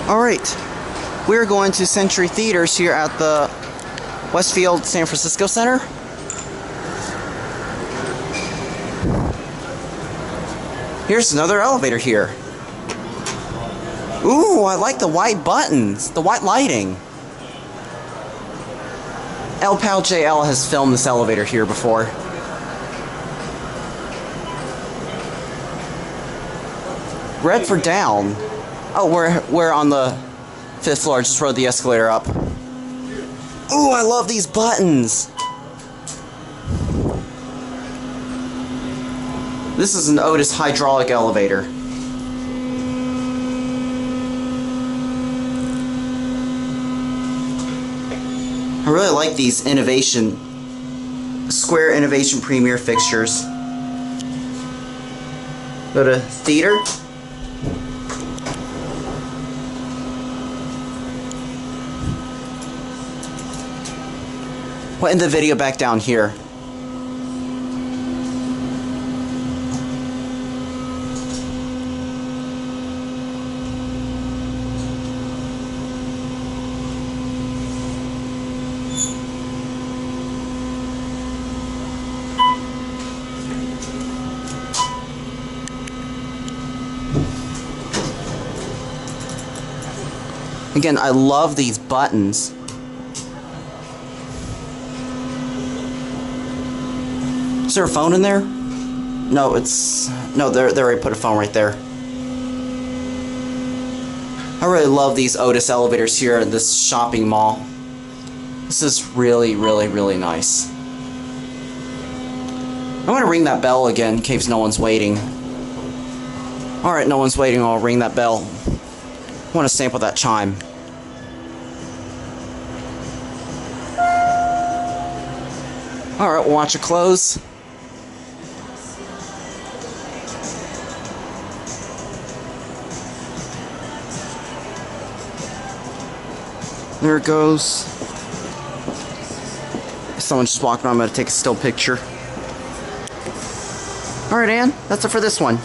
Alright, we're going to Century Theaters here at the Westfield San Francisco Center. Here's another elevator here. Ooh, I like the white buttons, the white lighting. El Pal JL has filmed this elevator here before. Red for down. Oh, we're on the 5th floor. Just rode the escalator up. Ooh, I love these buttons. This is an Otis hydraulic elevator. I really like these square innovation premier fixtures. Go to theater. We'll end the video back down here. Again, I love these buttons. Is there a phone in there? No, they already put a phone right there. I really love these Otis elevators here in this shopping mall. This is really, really, really nice. I'm gonna ring that bell again in case no one's waiting. Alright, no one's waiting, I'll ring that bell. I want to sample that chime. Alright, we'll watch it close. There it goes. Someone just walked by, I'm going to take a still picture. Alright, Ann, that's it for this one.